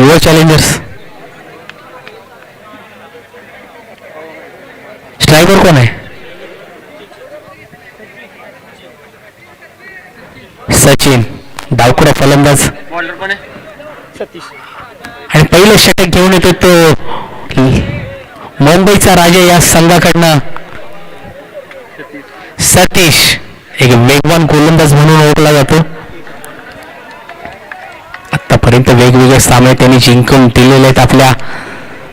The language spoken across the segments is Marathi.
युवा चॅलेंजर्स. स्ट्रायकर कोण आहे? सचिन. डावखुरा फलंदाज आणि पहिलं षटक घेऊन येतो तो मुंबईचा राजा या संघाकडनं सतीश. एक वेगवान गोलंदाज म्हणून ओळखला जातो. आतापर्यंत वेगवेगळे सामने त्यांनी जिंकून दिलेले आहेत आपल्या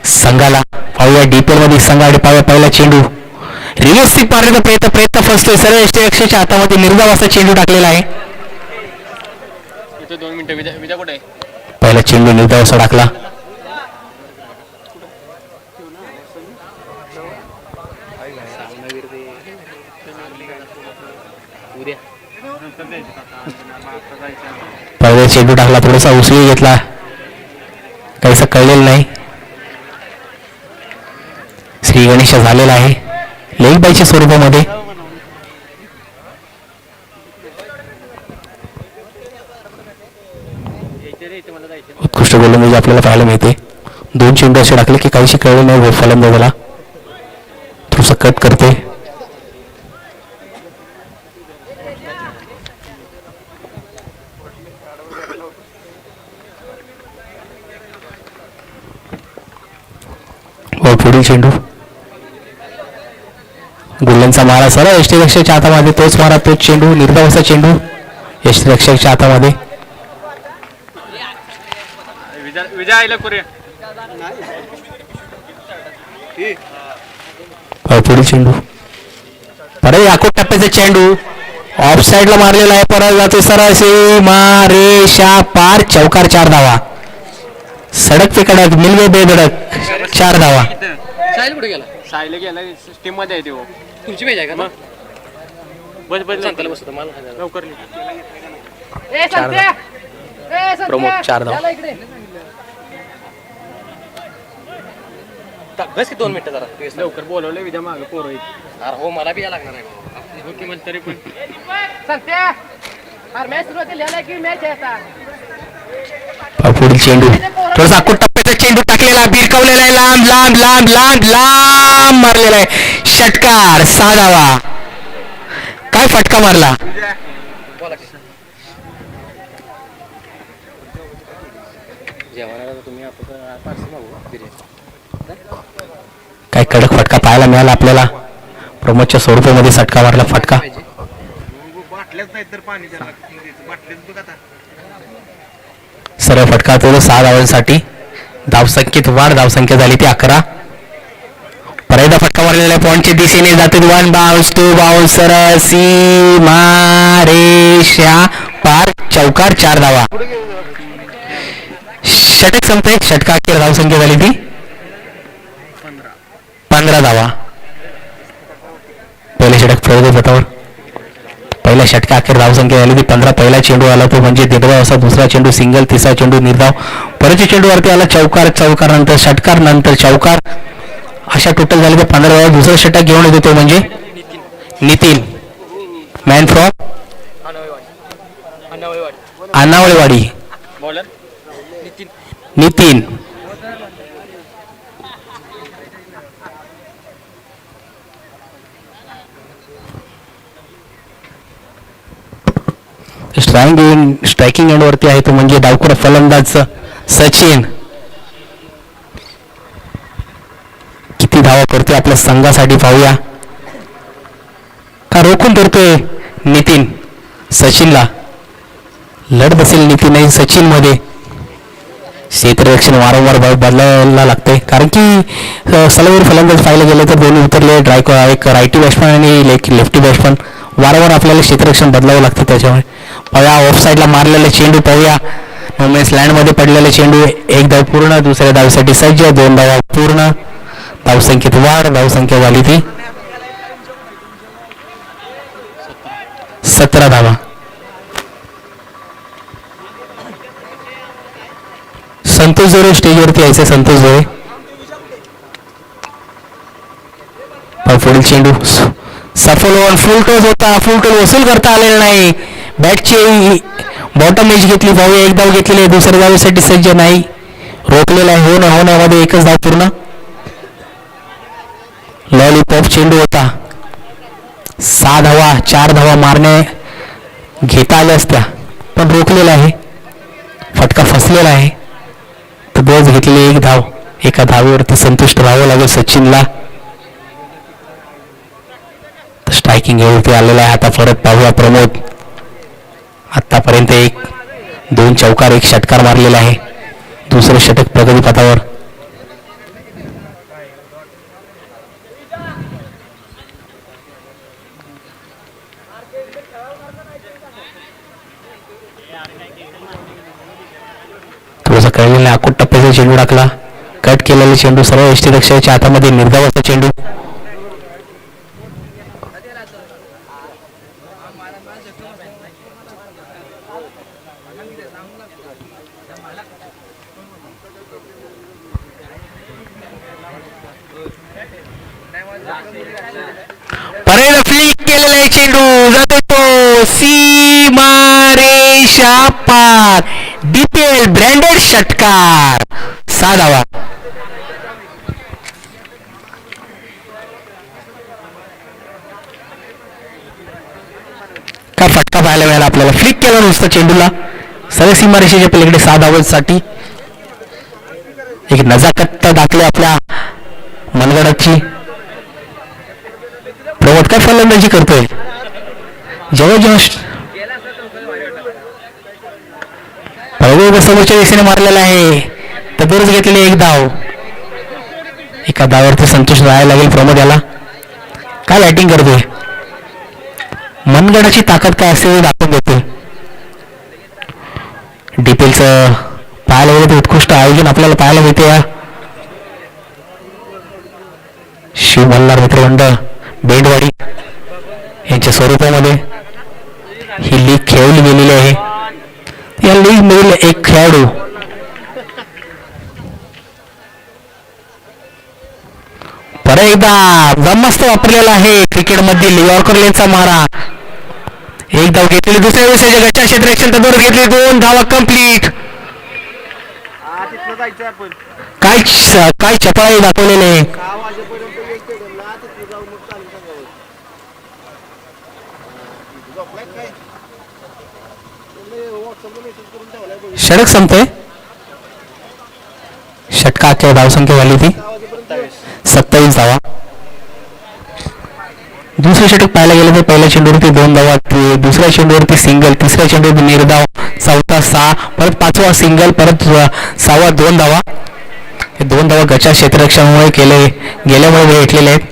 संघाला. पाहूया डीपीएल मध्ये संघाकडे पाहूया. पहिला चेंडू रिव्हर्सिक मारण्याचा प्रयत्न फसतोय. सरळ यष्टीरक्षकाच्या हातामध्ये निर्धाव असा चेंडू टाकलेला आहे. 2 मिनिटं विजा कुठे आहे? पहिला चेंडू निर्धाव असा टाकला. पहिला चेंडू टाकला, थोडासा उसळी घेतला, काहीसा कळलेलं नाही. श्री गणेश झालेला आहे लेग बायच्या स्वरूपामध्ये. उत्कृष्ट गोलंदाजी आपल्याला पाहायला मिळते. 2 चेंडू असे टाकले की काहीशी कळले नाही फलंदाजाला. थोडंसं कट करते. पुढील चेंडू गुल्ल्यांचा मारा सरळ यष्टीरक्षकाच्या हातामध्ये. तोच मारा, तोच चेंडू, निर्धाव असा चेंडू यष्टीरक्षकाच्या हातामध्ये. पुढील चेंडू परत आकोट टप्प्याचा चेंडू ऑफ साइडला मारलेला आहे. परत जातो सरळ सीमा रेषा पार. चौकार. 4 धावा. सडक पे कडक मिलवे बेधडक. 4 धावा. साहिल कुठे गेला? साहिल गेला टीम मध्ये आहे. तो तुमची पेज आहे का? बस बस लवकर प्रमोद. 4 धावा. बस की 2 मिनिटं जरा लवकर बोलवलं. विद्या मागे पोरं आहेत. अरे हो, मला बी या लागणार आहे. हो की तरी पण पुढील चेंडू थोडासा आकुट टप्प्याचा चेंडू टाकलेला, भिरकवलेला आहे. लांब लांब लांब लांब लांब मारलेला आहे. षटकार. 6 धावा. काय फटका मारला. काय कडक फटका पाहायला मिळाला आपल्याला. प्रमोदच्या स्वरूपामध्ये फटका मारला. फटका सरळ फटका तो 6 धावांसाठी. धावसंख्येत वाढ. धावसंख्या झाली ती 11. परत फटका मारलेला पॉईंटच्या दिशेने जाते. 1 बाउन्स 2 बाउन्स सरळ सीमा रेषा पार. चौकार. 4 धावा. षटक संपते. षटका अखेर धावसंख्या झाली ती 15 धावा. पहिले षटक प्रयोग पटावर. पहिल्या षटका अखेर धावसंख्या झाली ती 15. पहिला चेंडू आला तो म्हणजे निर्धाव असा. दुसरा चेंडू सिंगल. तिसरा चेंडू निर्धाव. परत चेंडू वरती आला. चौकार. चौकार नंतर षटकार नंतर चौकार. अशा टोटल झाले तर 15 धावा. दुसरा षटक घेऊन येतो तो म्हणजे Nitin. Man from Anawalewadi. Nitin. Striking end वरती आहे तो म्हणजे डावखुरा फलंदाज सचिन. किती धावा करतोय आपल्या संघासाठी पाहूया. का रोखून धरतोय नितीन सचिनला. लढत असेल नितीन आणि सचिन मध्ये. क्षेत्ररक्षण वारंवार बदलायला लागते कारण की सलगर फलंदाज पाहायला गेले तर दोन्ही उतरले. एक रायटी बॅट्समन आणि लेफ्टी बॅट्समन. वारंवार आपल्याला क्षेत्ररक्षण बदलावं लागतं. त्याच्यामुळे पाहूया ऑफ साईडला मारलेला चेंडू. पाहूया मोमेंट्स लँड मध्ये पडलेला चेंडू. 1 धाव पूर्ण. दुसऱ्या धावसाठी सज्ज. 2 धावा पूर्ण. धावसंख्येत वाढ. धावसंख्या झाली ती 17 धावा. संतोष जोरे स्टेजवरती यायचे. संतोष जोरे. पुढील चेंडू सफल होऊन फुल टॉस होता. फुल टॉस वसूल करता आलेला नाही. बॅटची बॉटम एज घेतली. पाहूया 1 धाव घेतलेली आहे. दुसऱ्या धावेसाठी सज्ज नाही. रोखलेला आहे. होण्यामध्ये एकच धाव पूर्ण. लॉलीपॉप चेंडू होता. 6 धावा 4 धावा मारणे घेता आल्या असत्या पण रोखलेला आहे. फटका फसलेला आहे. तर बस घेतलेली 1 धाव. एका धावेवरती संतुष्ट राहावं लागेल सचिनला. स्ट्रायकिंग वरती आलेला आहे. आता परत पाहूया प्रमोद. आतापर्यंत 1-2 चौकार 1 षटकार मारलेला आहे. दुसरं षटक प्रगतीपथावर. थोडासा कळलेला आकुट टप्प्याचा चेंडू टाकला. कट केलेला चेंडू सर्व यष्टीरक्षकाच्या हातामध्ये. निर्धावाचा चेंडू. परेल फ्लिक केलेला आहे चेंडू. जातो तो सीमारेषा पार. डीपीएल ब्रँडेड षटकार. 6 धावा. काय फटका पाहायला मिळाला आपल्याला. फ्लिक केला नुसतं चेंडूला. सरळ सीमारेषेच्या पलीकडे 6 धावांसाठी एक नजाकत दाखली आपल्या मनगडाची. प्रमोद काय फलंदाजी करतोय. जेव्हा समोरच्या दिशेने मारलेला आहे तर दूरच घेतलेली 1 धाव. एका धावावरती संतोष राहायला लागेल प्रमोद याला. काय बॅटिंग करतोय. मनगडाची ताकद काय असते दाखवून देतोय. डीपीएलचं पाहायला गेलं तर उत्कृष्ट आयोजन आपल्याला पाहायला मिळते. या शिव मल्हार मित्रमंडळ बेंडवाडी यांच्या स्वरूपामध्ये ही लीग खेळवली गेलेली आहे. या लीग मधील एक खेळाडू परत एकदा ब्रह्मास्त्र वापरलेला आहे क्रिकेट मधील यॉर्कर लेनचा मारा. 1 धाव घेतलेली. दुसऱ्या दिवसाच्या गच्चा क्षेत्ररक्षण तंदुरुस्त घेतली. 2 धावा कंप्लीट. काय चपळाई दाखवलेले आहे. षटक संपतोय. षटकाच्या धावसंख्या झाली ती 27 धावा. दुसरे षटक पाहायला गेलं तर पहिल्या चेंडूवरती 2 धावा. दुसऱ्या चेंडूवरती सिंगल. तिसऱ्या चेंडूवरती निर्धाव. 4था 6. परत 5वा सिंगल. परत 6वा 2 धावा. हे 2 धावा गच्चा क्षेत्ररक्षणामुळे गेल्यामुळे भेटलेले आहेत.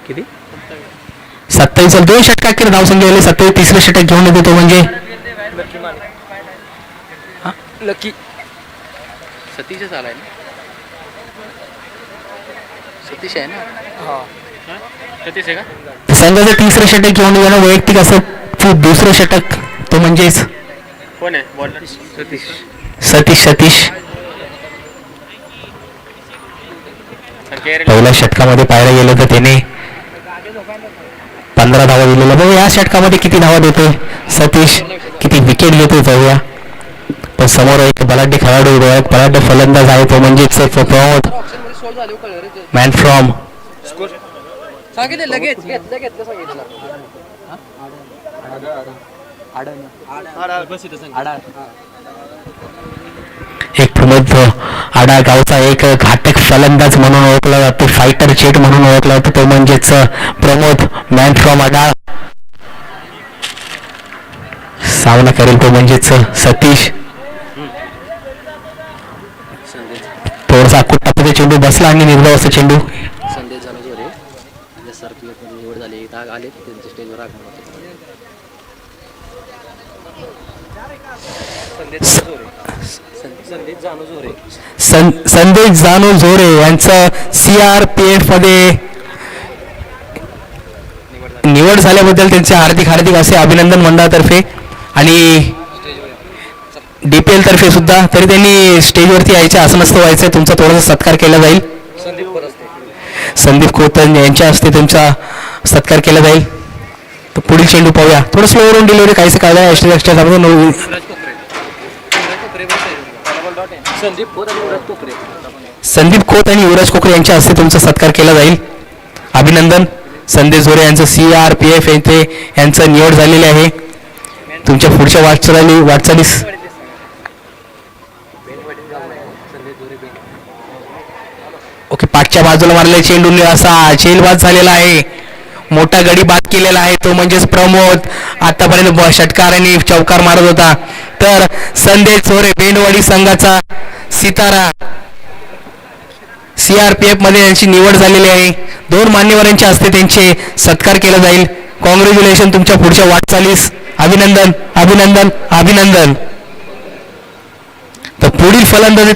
किती 27. 2 षटकात केलं धावसंख्या झाली 27. तिसरं षटक घेऊन येतो तो म्हणजे लकी सतीशच आलाय ना. सतीश आहे ना. सतीश आहे का. संघाचं तिसरं षटक घेऊन येणं वैयक्तिक असं दुसरं षटक तो म्हणजेच कोण आहे बॉलर. सतीश पहिल्या षटकामध्ये पाहायला गेलं तर त्याने 15 धावा दिलेल्या. बघू या षटकामध्ये किती धावा देतोय सतीश. किती विकेट घेतोय पाहूया. पण समोर एक बलाढ्य खेळाडू बलाढ्य फलंदाज आहे तो म्हणजेच प्रमोद. मॅन फ्रॉम एक प्रमोद आडा गावचा एक घातक फलंदाज म्हणून ओळखला जातो. फायटर जेट म्हणून ओळखला जातो तो म्हणजेच प्रमोद मॅन फ्रॉम आडा. सामना करेल तो म्हणजेच सतीश. थोडासा आकुट टप्प्याचा चेंडू बसला आणि निर्धाव असं चेंडू. संदेश जानोजोरे निवड झाली. आले त्यांच्या स्टेजवर आगमन होते. संदेश जानोझोरे यांचं CRPF मध्ये निवड झाल्याबद्दल त्यांचे हार्दिक असे अभिनंदन मंडळातर्फे आणि DPL तर्फे सुद्धा. तरी त्यांनी स्टेजवरती यायचे असं नसतं व्हायचं. तुमचा थोडासा सत्कार केला जाईल. संदीप खोत यांच्या हस्ते तुमचा सत्कार केला जाईल. तर पुढील चेंडू पाहूया. थोडं स्लो वरून डिलिव्हरी काहीच काढलं लक्षात संदीप खोत आणि युवराज कोकरे. संदीप खोत आणि युवराज कोकरे यांच्या हस्ते तुमचा सत्कार केला जाईल. अभिनंदन. संदेश झोरे यांचं CRPF येथे यांचं निवड झालेली आहे. तुमच्या पुढच्या वाटचालीस ओके. पाठच्या बाजूला मारलेला चेंडू असा झेलबाद झालेला आहे. मोठा गडी बाद केलेला आहे तो म्हणजेच प्रमोद. आतापर्यंत षटकार आणि चौकार मारत होता. तर संदेश झोरे बेंडवाडी संघाचा सितारा CRPF मध्ये यांची निवड झालेली आहे. 2 मान्यवरांच्या हस्ते त्यांचे सत्कार केला जाईल. कॉंग्रॅच्युलेशन तुमच्या पुढच्या वाटचालीस. अभिनंदन अभिनंदन अभिनंदन. तर पुढील फलंदाजी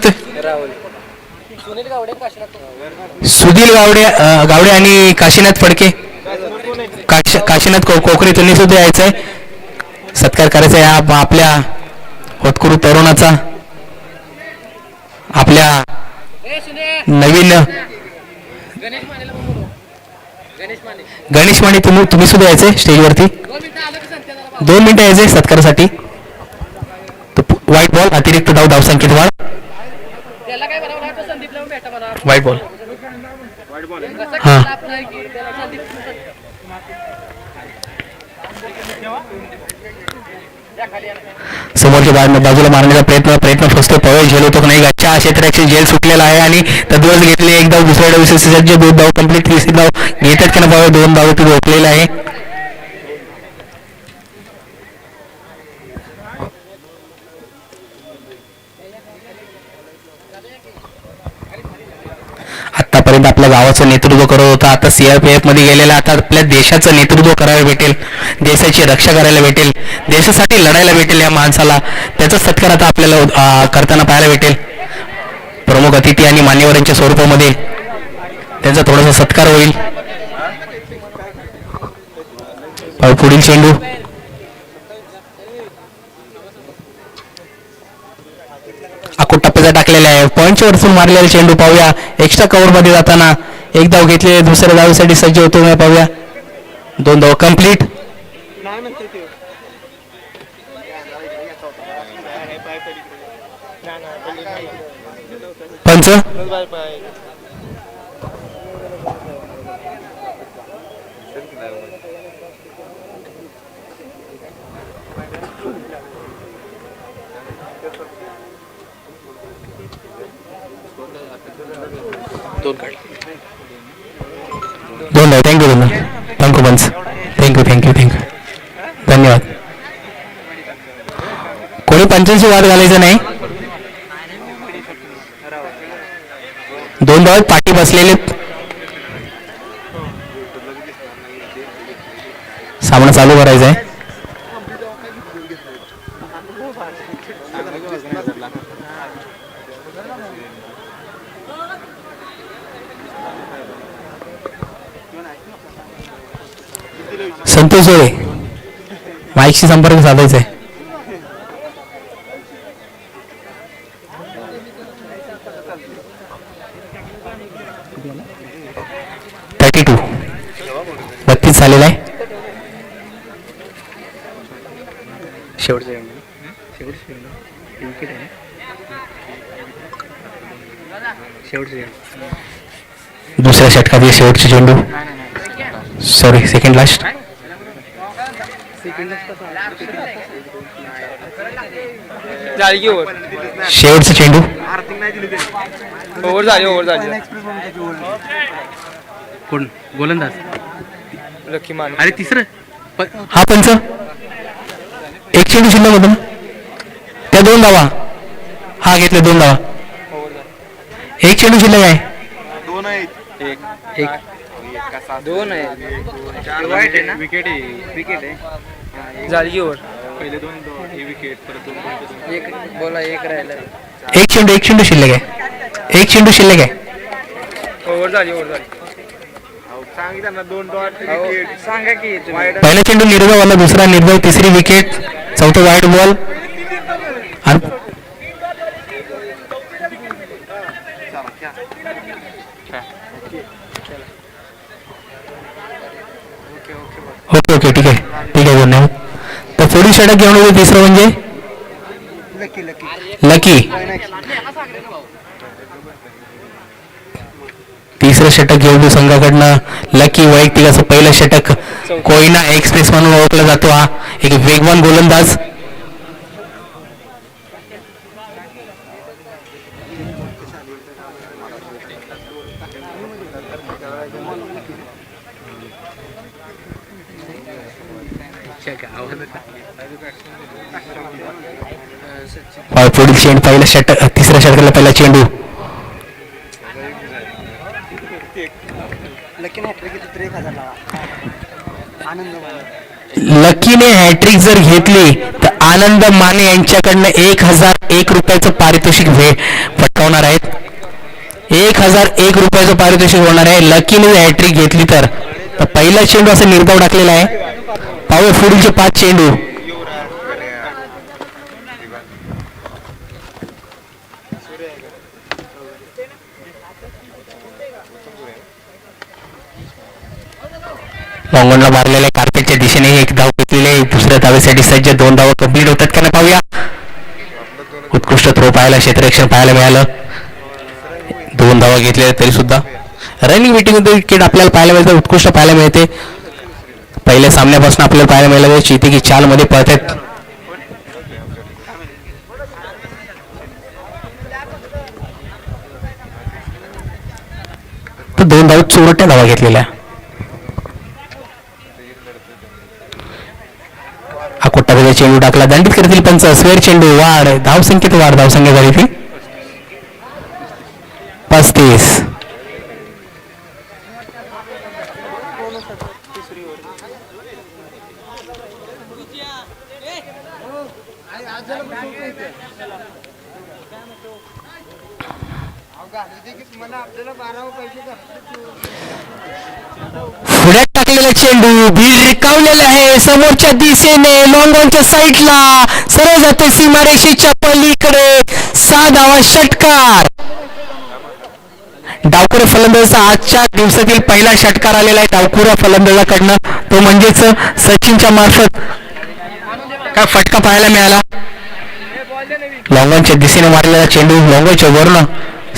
सुधीर गावडे आणि काशीनाथ फडके. काशीनाथ कोकरे त्यांनी सुद्धा यायचं आहे. सत्कार करायचा आहे आपल्या होतकरू तरुणाचा. आपल्या नवीन गणेश माने तुम्ही सुद्धा यायचे स्टेजवरती. 2 मिनिटं यायचे सत्कारासाठी. व्हाईट बॉल अतिरिक्त धावसंख्येत वाढ. व्हाईट बॉल हा. समोरच्या बाजूला मारण्याचा प्रयत्न फसतो. पवेल झेल होतो नाही. गच्च्या क्षेत्राची झेल सुटलेला आहे आणि तद्वज घेतले. एक धाव दुसऱ्या डाव सज्ज. 2 धाव कंप्लीट. तिसरी धाव घेतात की ना पवेल. 2 धाव ती रोखलेला आहे. आतापर्यंत आपल्या गावाचं नेतृत्व करत होता. आता CRPF मध्ये गेलेला. आता आपल्या देशाचं नेतृत्व करायला भेटेल. देशाची रक्षा करायला भेटेल. देशासाठी लढायला भेटेल. या माणसाला त्याचा सत्कार आता आपल्याला करताना पाहायला भेटेल. प्रमुख अतिथी आणि मान्यवरांच्या स्वरूपामध्ये त्यांचा थोडासा सत्कार होईल. पुढील चेंडू टप्प्याचा टाकलेला आहे. पॉईंटच्या वरतून मारलेला चेंडू पाहूया. एक्स्ट्रा कव्हर मध्ये जाताना एक धाव घेतले. दुसऱ्या धावेसाठी सज्ज होतो पाहूया. 2 धाव कंप्लीट. पंच दोन धाव. थँक्यू पंच. थँक्यू धन्यवाद. कोणी पंचांशी वाद घालायचा नाही. 2 धाव पाठी बसलेले. सामना चालू करायचा आहे. संतोष जोळे माईकशी संपर्क साधायचा आहे. बत्तीस झालेला आहे. दुसऱ्या षटकातील शेवटचे चेंडू. Sorry second last. शेवटचा चेंडू. ओव्हर झाली. कोण गोलंदाज लक्ष्मी. अरे तिसरं. हा पंच. एक चेंडू शिल्लक होता ना. त्या 2 धावा. हा घेतले 2 धावा. एक चेंडू शिल्लक आहे. 2 आहेत. एक 2 आहे. वाईट आहे ना. विकेट आहे. झाली ओव्हर. पहिले 2 विकेट परत 2 एक बोला. एक राहिला. एक चेंडू शिल्लक आहे. एक चेंडू शिल्लक आहे. ओव्हर झाली. सांगितलं ना 2 डॉट विकेट. सांगा की पहिला चेंडू निर्भय वाला. दुसरा निर्भय. तिसरी विकेट. चौथा वाईट बॉल. ओके ओके ठीक आहे धन्यवाद. तर पुढील षटक घेऊन होते तिसरं म्हणजे लकी. तिसरं षटक घेऊन संघाकडनं लकी वैयक्तिक असं पहिलं षटक. कोयना एक्सप्रेस म्हणून ओळखला जातो हा एक वेगवान गोलंदाज. पुढील चेंडू पहिला षटक तिसऱ्या षटकाला पहिला चेंडू. लकीने हॅट्रिक जर घेतली तर आनंद माने यांच्याकडनं 1001 रुपयाचं पारितोषिक पटकावणार आहेत. 1001 रुपयाचं पारितोषिक होणार आहे लकीने हॅट्रिक घेतली तर. पहिला चेंडू असा निर्धाव टाकलेला आहे. पाहूया पुढीलचे 5 चेंडू. लॉंगॉनला मारलेल्या कार्पेटच्या दिशेने एक धाव घेतलेली आहे. दुसऱ्या धावेसाठी सज्ज 2 धावा कंप्लीट होतात का नाही पाहूया. उत्कृष्ट थ्रो पाहायला क्षेत्ररक्षण पाहायला मिळालं. 2 धावा घेतल्या तरी सुद्धा रनिंग विकेट विकेट आपल्याला पाहायला मिळते. उत्कृष्ट पाहायला मिळते. पहिल्या सामन्यापासून आपल्याला पाहायला मिळालं चिते की चाल मध्ये पळतात. तर 2 धाव चोरट्या धावा घेतलेल्या. कोट्टामध्ये चेंडू टाकला. दंडित करतील पंच. स्वेर चेंडू. वाढ धावसंख्येत वाढ. धावसंख्या झाली ती 35. पुढ्यात टाकलेला चेंडू भिरकावलेला आहे समोरच्या दिशेने लॉंगॉनच्या साईडला सरळ जाते सीमारेषेच्या पलीकडे. 6 धावा षटकार. डावखुऱ्या फलंदाजाचा आजच्या दिवसातील पहिला षटकार आलेला आहे डावखुऱ्या फलंदाजाकडनं. तो म्हणजेच सचिनच्या मार्फत काय फटका पाहायला मिळाला. लॉंगॉनच्या दिशेने मारलेला चेंडू लॉंगॉनच्या वरनं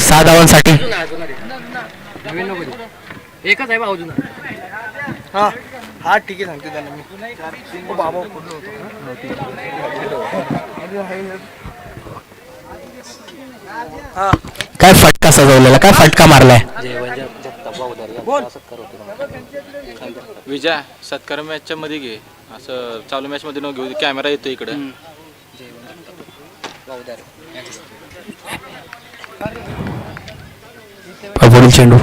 6 धावांसाठी. एकच आहे अजून. हा ठीक आहे सांगते त्यांना मी. बाबा काय फटका सजवलेला. काय फटका मारलाय. विजय सत्कार मॅचच्या मध्ये घे. असं चालू मॅच मध्ये न घेऊ. कॅमेरा येतो इकडे. पुढील चेंडू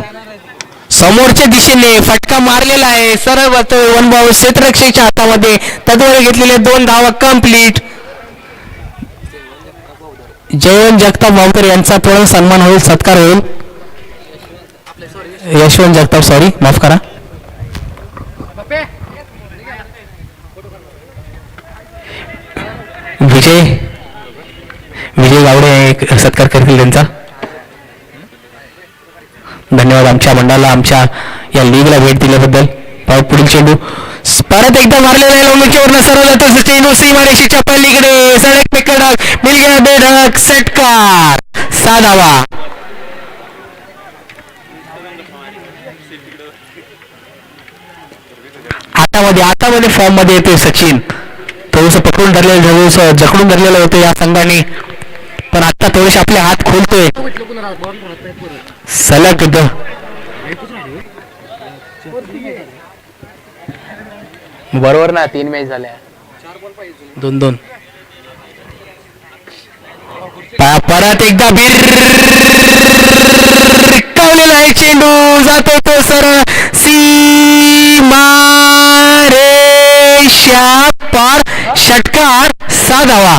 समोरच्या दिशेने फटका मारलेला आहे. सरळ वन बाउंड क्षेत्ररक्षकाच्या हातामध्ये. तद्वारे घेतलेले 2 धावा कंप्लीट. जयवंत जगताप वावकर यांचा थोडा सन्मान होईल. सत्कार होईल. यशवंत जगताप सॉरी माफ करा. विजय गावडे सत्कार करतील त्यांचा. धन्यवाद आमच्या मंडळाला आमच्या या लीगला भेट दिल्याबद्दल. पुढील चेंडू परत एकदा मारलेला आहे. लोणच्यावरनं सर्व जातो चेंडू सीमारेषेच्या पलीकडे. सडक पे कडक मिल गया बेधडक षटकार. 6 धावा. आतामध्ये फॉर्म मध्ये येतोय सचिन. थोडस पकडून धरलेलं जखडून धरलेलं होतं या संघाने. पण आता थोडेसे आपले हात खोलतोय. सलग बरोबर ना. 3 मॅच झाल्या. 2-2. परत एकदा भिरकावलेला आहे चेंडू. जातो तो सरळ सीमारेषा पार. षटकार. 6 धावा.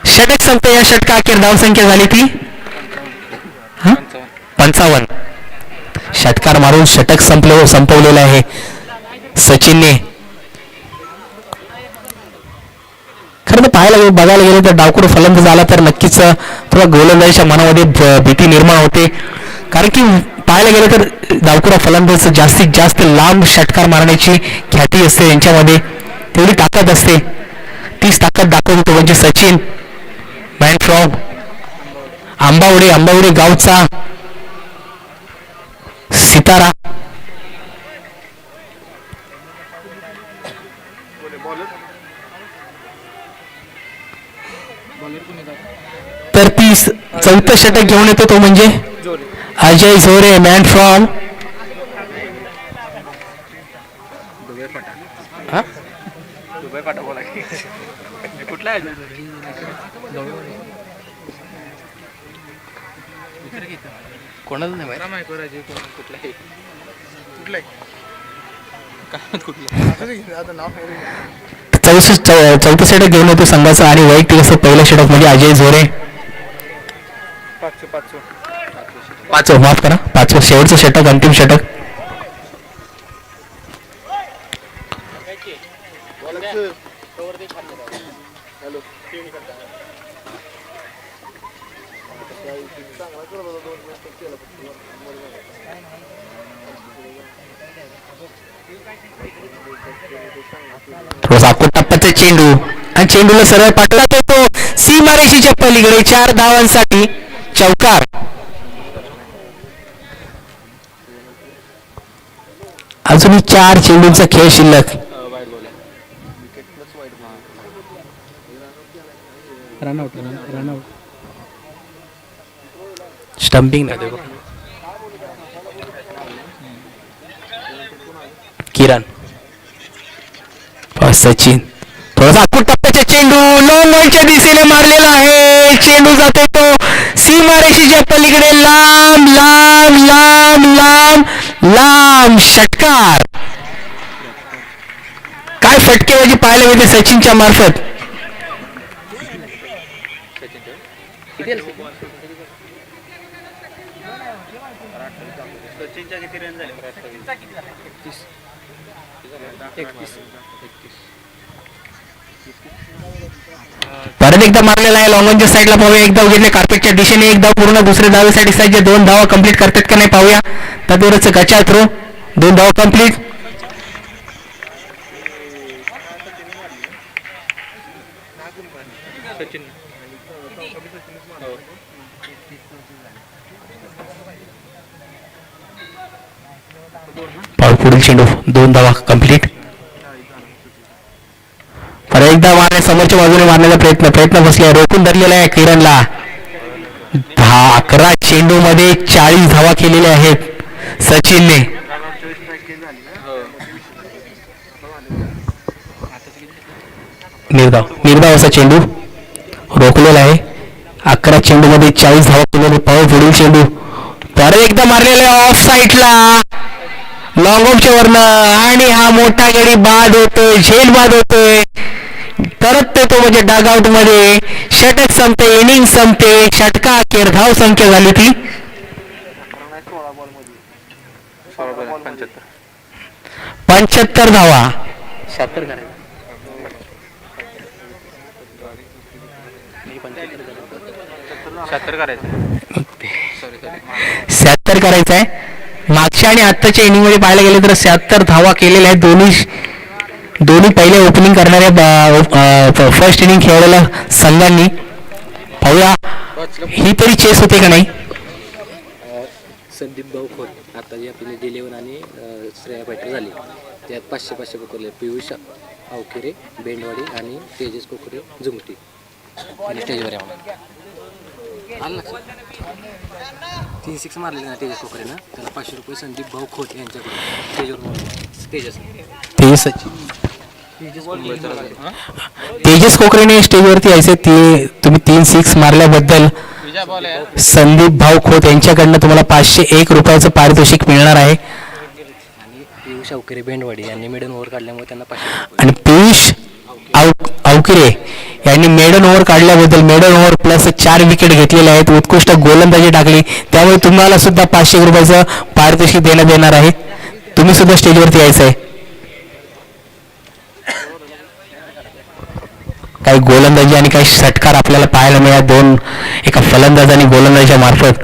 षटक संपते. या षटका अखेर धावसंख्या झाली ती 55. षटकार मारून षटक संपवलेलं आहे सचिनने. खरं परंतु बघायला गेलं तर डावखुरा फलंदाज आला तर नक्कीच थोडा गोलंदाजाच्या मनामध्ये भीती निर्माण होते. कारण की पाहायला गेलं तर डावखुरा फलंदाज जास्तीत जास्त लांब षटकार मारण्याची ख्याती असते यांच्यामध्ये, तेवढी ताकद असते. तीच ताकद दाखवत होतो म्हणजे सचिन मॅन फ्रॉम आंबावडे गावचा सितारा. तर ती चौथं षटक घेऊन येतो तो म्हणजे अजय झोरे मॅन फ्रॉम दुबई पाठा बोला कुठला आहे कोणाला नाही माहिती कुठला आहे चौथं षटक घेऊन येतो संघाचं आणि वैयक्तिक असं पहिलं षटक म्हणजे अजय झोरे. पाचवं माफ करा, पाचवं शेवटचं षटक, अंतिम षटक. टप्प्याचा चेंडू आणि चेंडूला सरळ पाठवला तो सीमारेषेच्या पलीकडे 4 धावांसाठी चौकार. अजूनही 4 चेंडूंचा खेळ शिल्लक. स्टंपिंग नाही किरण सचिन थोडासा आखूड टप्प्याचा चेंडू लॉंग ऑनच्या दिशेने मारलेला आहे. चेंडू जातो तो सीमारेषेच्या पलीकडे लांब लांब लांब लांब लांब षटकार. काय फटकेबाजी पाहायला मिळते सचिनच्या मार्फत. परत एकदा मारलेला आहे लॉंगॉनच्या साईडला. पाहूया एकदा उघडले कार्पेटच्या दिशेने, एकदा पूर्ण दुसऱ्या धावेसाठी साईडचे 2 धावा कंप्लीट करतात का नाही पाहूया. तत्वरच गचा थ्रो 2 धावा कंप्लीट. पुढील चेंडू 2 धावा कंप्लीट. परत एकदा मारणे समोरच्या बाजूने मारण्याचा प्रयत्न बसला, रोखून धरलेला आहे किरणला. 11 चेंडू मध्ये 40 धावा केलेल्या आहेत सचिनने. निर्धाव असा चेंडू रोखलेला आहे. 11 चेंडू मध्ये 40 धावा केलेले. पाहू पुढील चेंडू परत एकदा मारलेला आहे ऑफ साईडला लॉंग ऑफच्या वरनं आणि हा मोठा गडी बाद होतोय, झेल बाद होतोय. परत तो म्हणजे डग आउट मध्ये. षटक संपते, इनिंग संपते. षटका अखेर धाव संख्या झाली ती 75 धावा. 76 करायचं आहे. मागच्या आणि आत्ताच्या इनिंग मध्ये पाहायला गेले तर 76 धावा केलेल्या आहेत दोन्ही पहिले ओपनिंग करणाऱ्या फर्स्ट इनिंग खेळलेल्या संघांनी. पाहूया ही तरी चेस होते का नाही. संदीप भाऊ खोत आता जी आपली डिलेवन आणि श्रेया पाटील झाली त्यात 500 पकडले. पियुष अवकेरे बेंडवाडी आणि तेजस कोकरे जुमटी आणि स्टेजवर आलं 3 6 मारले ना तेजस कोकरेनं. त्याला 500 रुपये संदीप भाऊ खोत यांच्याकडून तेजस कोकरेने स्टेजवरती यायचे. तुम्ही 3 6 मारल्याबद्दल संदीप भाऊ खोत यांच्याकडनं तुम्हाला 501 रुपयाचं पारितोषिक मिळणार आहे. आणि पियुष अवकेरे बेंडवाडी यांनी मेडन ओव्हर काढल्यामुळे त्यांना 500 आणि पियुष अवकिरे यांनी मेडन ओव्हर काढल्याबद्दल मेडन ओव्हर प्लस 4 विकेट घेतलेले आहेत. उत्कृष्ट गोलंदाजी टाकली त्यामुळे तुम्हाला सुद्धा 500 रुपयाचं पारितोषिक देण्यात येणार आहे. तुम्ही सुद्धा स्टेजवरती यायचं आहे. काही गोलंदाजी आणि काही षटकार आपल्याला पाहायला मिळाले. दोन एका फलंदाज आणि गोलंदाजाच्या मार्फत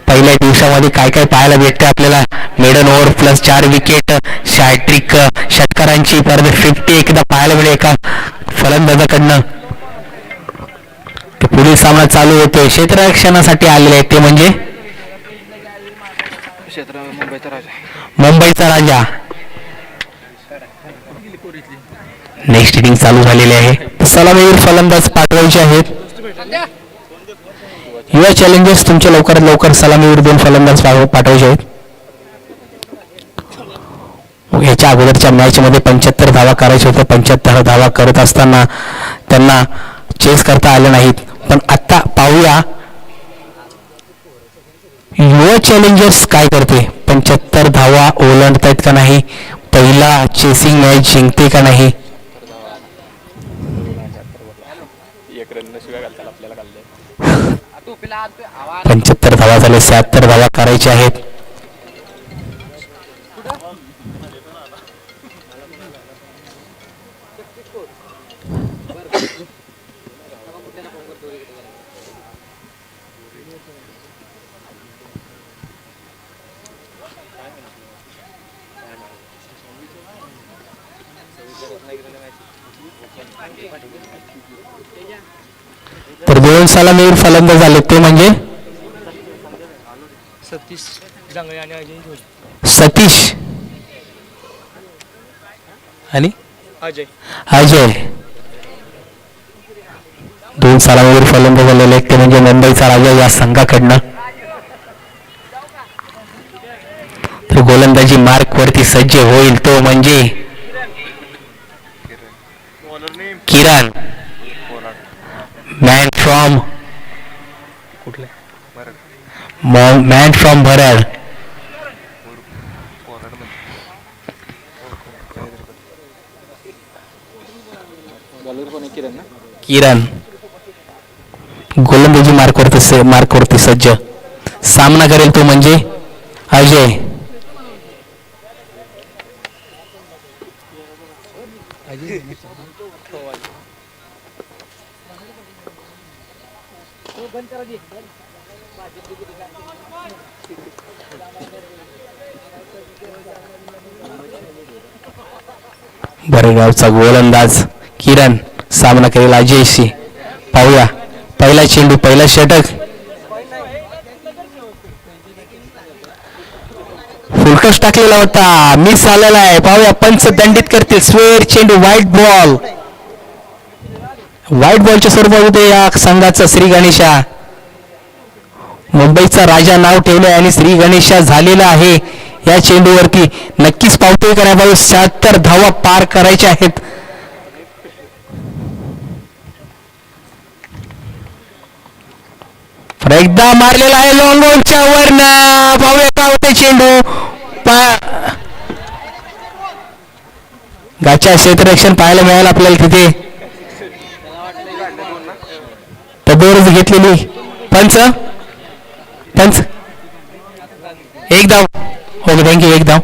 पहिल्या दिवसामध्ये काय काय पाहायला भेटते आपल्याला. Maiden over plus 4 wicket, hattrick, षटकारांची परत 50 एकदा पाहायला मिळेल एका फलंदाजाकडनं. पुढील सामना चालू होतोय. क्षेत्ररक्षणासाठी आलेले आहेत ते म्हणजे मुंबईचा राजा. नेक्स्ट इनिंग चालू झालेली आहे. सलामीवीर फलंदाज पाठवायचे आहेत. युवा चॅलेंजर्स तुमच्या लवकरात लवकर सलामीवीर 2 फलंदाज पाठवायचे आहेत. याच्या अगोदरच्या मॅच मध्ये 75 धावा करायचे होते. 75 धावा करत असताना त्यांना चेस करता आले नाहीत. पण आता पाहूया युवा चॅलेंजर्स काय करते. 75 धावा ओलांडतायत का नाही, पहिला चेसिंग मॅच जिंकते का नाही. 75 धावा झाले, 76 धावा करायचे आहेत. तर 2 सलामीवीर फलंदाज झाले ते म्हणजे सतीश आणि अजय. 2 सलामीवीर फलंदाज झालेले ते म्हणजे मुंबईचा राजा या संघाकडनं. तर गोलंदाजी मार्क वरती सज्ज होईल तो म्हणजे किरण. मॅन फ्रॉम भरड. किरण गोलंदाजी मार्कवरती सज्ज. सामना करेल तो म्हणजे अजय. बरेगावचा गोलंदाज किरण सामना करेल अजयशी. पाहूया पहिला चेंडू, पहिला षटक. फुलटॉस टाकलेला होता, मिस झालेला आहे. पाहूया पंच दंडित करतील. स्वेर चेंडू, व्हाईट बॉलच्या स्वरूपामध्ये या संघाचा श्री गणेशा. मुंबईचा राजा नाव ठेवले आणि श्री गणेशा झालेला आहे या चेंडूवरती. नक्कीच पावतोय का नाही बाबा. 76 धावा पार करायच्या आहेत. एकदा मारलेला आहे लॉंग ऑनच्या वरनं. पाहूया का होते चेंडू. गाच्या क्षेत्ररक्षण पाहायला मिळालं आपल्याला तिथे. तबोरच घेतलेली. पंच एक धाव. Okay thank you. एक धाव.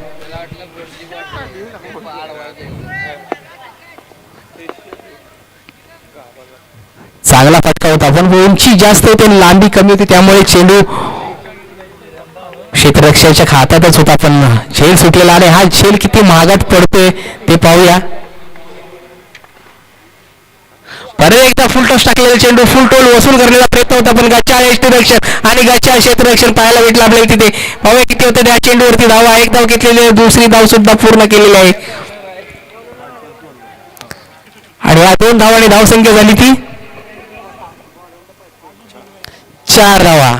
चांगला फटका होता पण उंची जास्त होती आणि लांबी कमी होती त्यामुळे चेंडू क्षेत्ररक्षकाच्या हातातच होता. पण झेल सुटलेला आणि हा झेल किती महागात पडतोय ते पाहूया. परत एकदा फुलटॉस टाकलेला चेंडू, फुलटोल वसूल करण्याचा प्रयत्न होता पण गच्चा क्षेत्ररक्षण आणि गच्चा क्षेत्ररक्षण पाहायला भेटलं आपल्याला तिथे. पाहूया किती होतं त्या चेंडूवरती धावा. एक धाव घेतलेली आहे, दुसरी धाव सुद्धा पूर्ण केलेली आहे आणि या 2 धावांनी धावसंख्या झाली ती 4 धावा.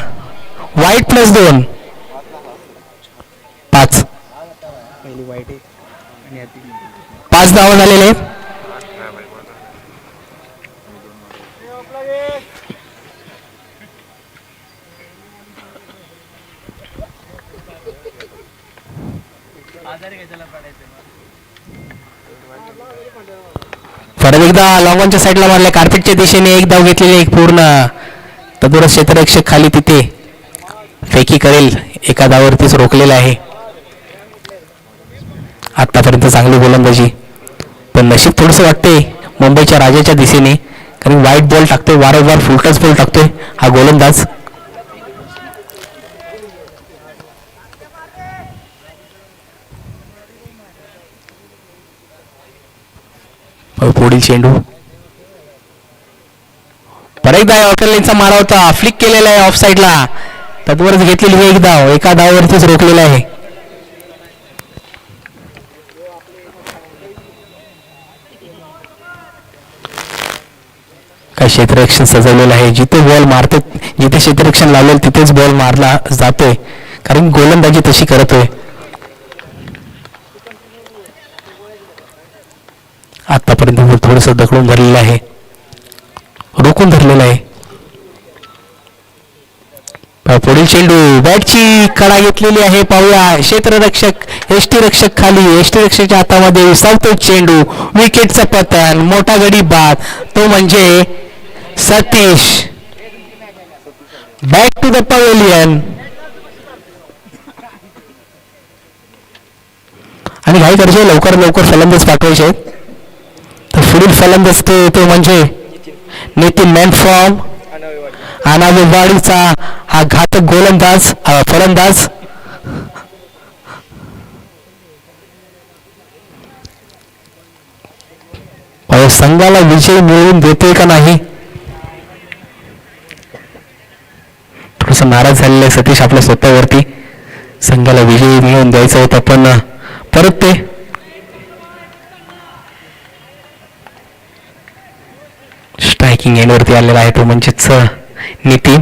वाईट प्लस 2 5 धावा झालेले आहेत. परत एकदा लॉंगॉनच्या साईडला मारल्या. कार्पेटच्या दिशेने एक धाव घेतलेली. एक पूर्ण तदुर क्षेत्ररक्षक खाली तिथे फेकी करेल. एका धावावरतीच रोखलेला आहे. आतापर्यंत चांगली गोलंदाजी पण नशीब थोडंसं वाटते मुंबईच्या राजाच्या दिशेने, कारण वाईट बॉल टाकतोय, वारंवार फुलटच बॉल टाकतोय हा गोलंदाज. पुढील चेंडू परत ऑटरलाईनचा मारा होता, फ्लिक केलेला आहे ऑफ साईडला, तत्वरच घेतलेली एक धाव, एका धावावरतीच रोखलेला आहे. काय क्षेत्ररक्षण सजवलेलं आहे, जिथे बॉल मारते, जिथे क्षेत्ररक्षण लावलेलं तिथेच बॉल मारला जातोय, कारण गोलंदाजी तशी करतोय. आतापर्यंत थोडस दखडून धरलेलं आहे, रोखून धरलेलं आहे. पुढील चेंडू बॅटची कडा घेतलेली आहे, पाहूया क्षेत्ररक्षक यष्टीरक्षक खाली, यष्टीरक्षकच्या हातामध्ये विसावतो चेंडू, विकेटचा पतन, मोठा गडी बाद, तो म्हणजे Satish. Back to the pavilion. आणि घाई करायचे, लवकर लवकर फलंदाज पाठवायचे आहेत. तर पुढील फलंदाज तो म्हणजे नितीन मॅन फ्रॉम आनावेवाडीचा हा घातक गोलंदाज फलंदाज. संघाला विजय मिळवून देतोय का नाही, थोडस नाराज झालेलं आहे सतीश आपल्या स्वतःवरती. संघाला विजय मिळवून द्यायचा होता, पण परत ते स्ट्रायकिंग एंडवरती आलेला आहे, तो म्हणजेच नितीन.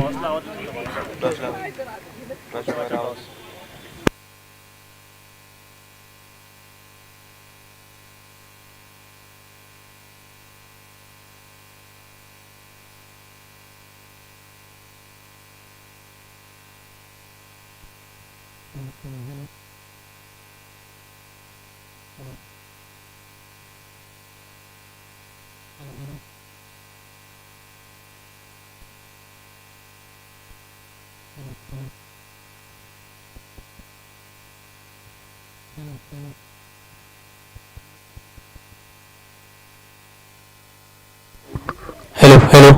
Hello hello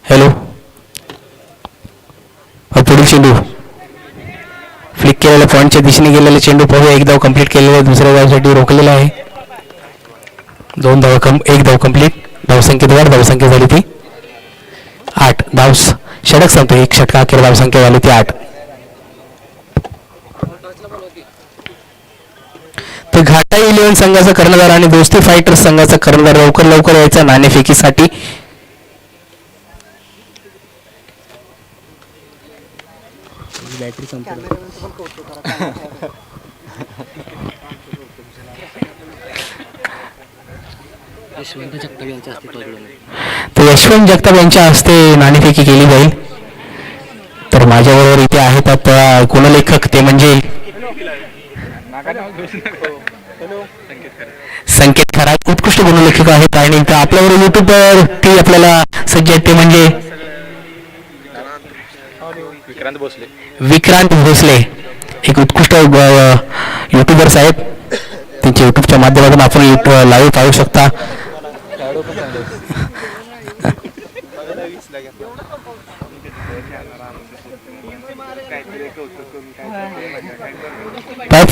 hello. पुढील चेंडू फ्लिक केलेला, पॉईंटच्या दिशेने गेलेला चेंडू पाहूया, एक धाव कंप्लीट केलेला आहे, दुसऱ्या धावसाठी रोखलेला आहे. 2 धावा एक धाव कंप्लीट, धावसंख्येत वाढ, धावसंख्या झाली ती 8. धाव षटक सांगतो, एक षटका अखेर धावसंख्या झाली ती 8. तर घाटा 11 संघाचा कर्णधार आणि दोस्ती फायटर्स संघाचा कर्णधार लवकर लवकर यायचा नाणेफेकीसाठी. बॅटरी संपली. यशवंत जगताप यांच्या हस्ते तर यशवंत जगताप यांच्या हस्ते नाणेफेकी केली जाईल. तर माझ्याबरोबर इथे आहेत आता गुणलेखक, ते म्हणजे संकेत खरात, उत्कृष्ट गुणलेखक आहेत. आणि आपल्याबरोबर युट्यूबवर ती आपल्याला सज्ज आहेत, ते म्हणजे विक्रांत भोसले, एक उत्कृष्ट युट्यूबर्स आहेत. त्यांच्या युट्यूबच्या माध्यमातून आपण लाईव्ह पाहू शकता.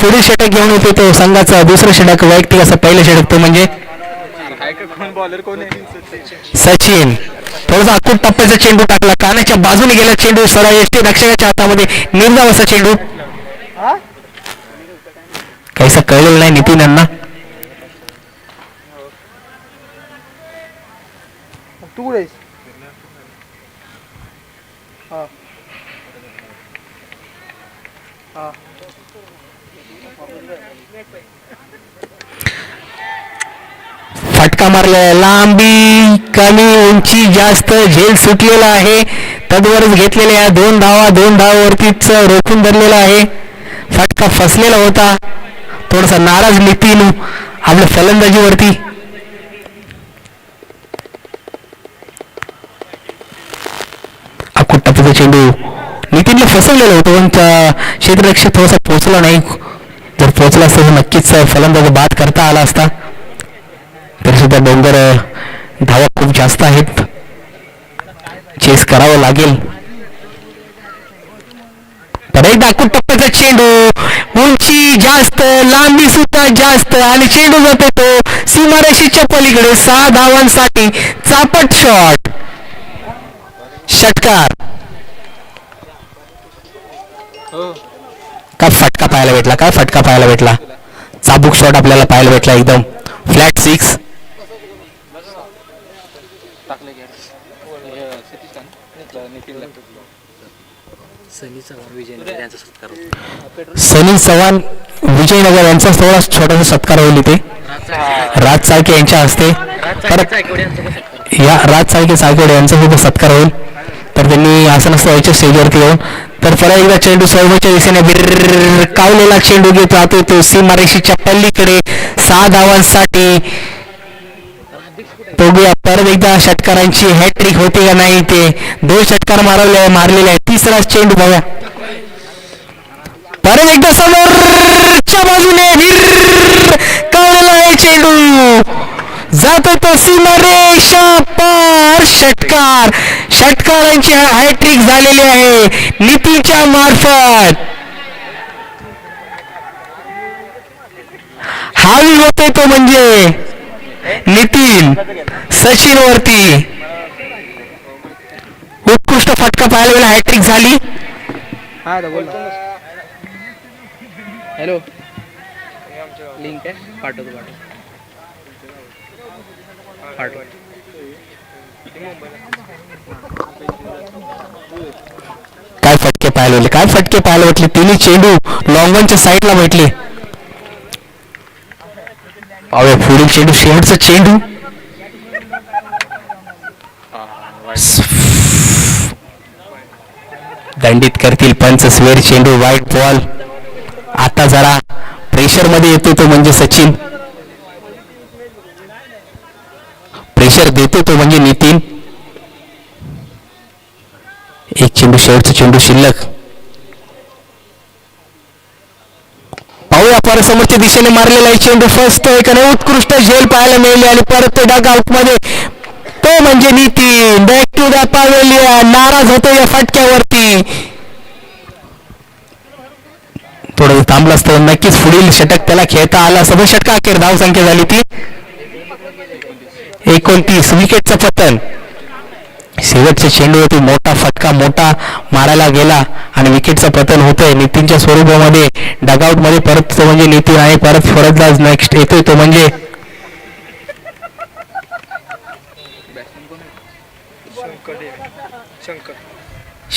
पुढील षटक घेऊन येतो तो संघाचा दुसरं षटक, वैयक्तिक असं पहिलं षटक, तो म्हणजे सचिन. थोडासा अकूट टप्प्याचा चेंडू टाकला, कानाच्या बाजूने गेला चेंडू, सरळ यष्टी रक्षकाच्या हातामध्ये निर्धाव असा चेंडू. काहीसा कळलेलं नाही नितीन यांना. फटका मारला, लांबी कमी, उंची जास्त, झेल सुटलेला आहे, तद्वरच घेतलेल्या 2 धावावरतीच रोखून धरलेला आहे. फटका फसलेला होता, थोडासा नाराज नितीन आपल्या फलंदाजीवरती. अकुट टप्प्याचा चेंडू नितीनला फसवलेलं होतं पण क्षेत्ररक्षक थोडासा पोहोचला नाही. जर पोहोचला असता तर नक्कीच फलंदाज बाद करता आला असता. तरी सुद्धा डोंगर धावा खूप जास्त आहेत, चेस करावं लागेल. तर एकदा टप्प्याचा चेंडू, उंची जास्त, लांबी सुद्धा जास्त आणि चेंडू जातो तो सीमारेषेच्या पलीकडे. 6 धावांसाठी चापट शॉट, षटकार. काय फटका पाहायला भेटला, काय फटका पाहायला भेटला. चाबूक शॉट आपल्याला पाहायला भेटला, एकदम फ्लॅट 6. सनी चव्हाण विजयनगर यांचा सत्कार होतो. सनी चव्हाण विजयनगर यांचा थोडा छोटासा सत्कार होईल इथे राज चाळके यांच्या हस्ते. परत या राज चाळके सायकोडे यांचा सुद्धा सत्कार होईल. तर त्यांनी असं नसतं व्हायच्या स्टेजवरती येऊन. तर परत एकदा चेंडू सर्वच्या दिशेने कावलेला चेंडू घेत राहतो तो सीमारेषेच्या पल्लीकडे. 6 धावांसाठी बघूया परत एकदा षटकारांची हॅट्रिक होते का नाही. ते 2 षटकार मारलेले आहे. तिसरा चेंडू बघा, परत एकदा समोरच्या बाजूने कावलेला आहे चेंडू, जातो तो सीमारेषा पार. षटकार, षटकारांची हॅट्रिक झालेली आहे नितीनच्या मार्फत. हावी होते तो म्हणजे नितीन सचिन वरती. उत्कृष्ट फटका पाहायला गेला, हॅट्रिक झाली. हॅलो, लिंक आहे पाठवतो. काय फटके पाहायला भेटले, काय फटके पाहायला भेटले. तिन्ही चेंडू लॉंगॉनच्या साईडला भेटले. पाहूया पुढील चेंडू, शेवटचा चेंडू. दंडित करतील पंच. स्वेर चेंडू, व्हाईट बॉल. आता जरा प्रेशर मध्ये येतो तो म्हणजे सचिन, प्रेशर देतो तो म्हणजे नितीन. एक चेंडू, शेवटचा चेंडू शिल्लक. पाहूया परत समोरच्या दिशेने मारलेला आहे चेंडू, फर्स्ट एकाने उत्कृष्ट झेल पाहायला मिळाली आणि परत तो डग आउट मध्ये. तो म्हणजे Nitin back to the pavilion. नाराज होतो या फटक्यावरती. थोडं थांबलं असतं नक्कीच पुढील षटक त्याला खेळता आला असं. षटका अखेर धाव संख्या झाली ती 29. विकेटचं पतन. शेवटच्या चेंडूवरती मोठा फटका, मोठा मारायला गेला आणि विकेटचं पतन होतंय नितीनच्या स्वरूपामध्ये. डगआउट मध्ये परत तो म्हणजे नितीन आहे. परत फलंदाज नेक्स्ट येतोय तो म्हणजे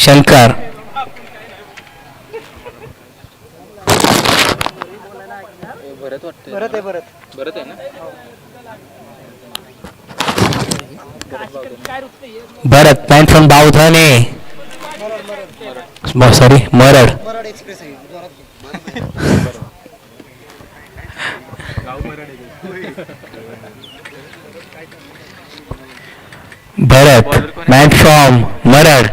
शंकर. भरत आहे ना. Bharat, man from Bavdhane, sorry Marad. Bharat, man from Marad.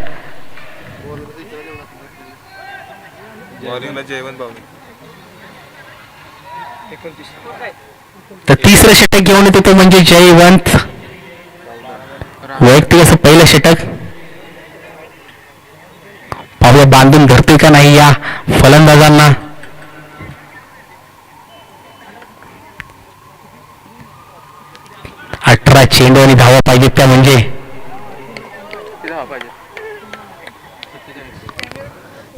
तर तिसरं षटक घेऊन येतो तो म्हणजे जयवंत. वैयक्तिक असं पहिलं षटक. पाहूया बांधून धरतोय का नाही या फलंदाजांना. अठरा चेंडू आणि धावा पाहिजेत त्या म्हणजे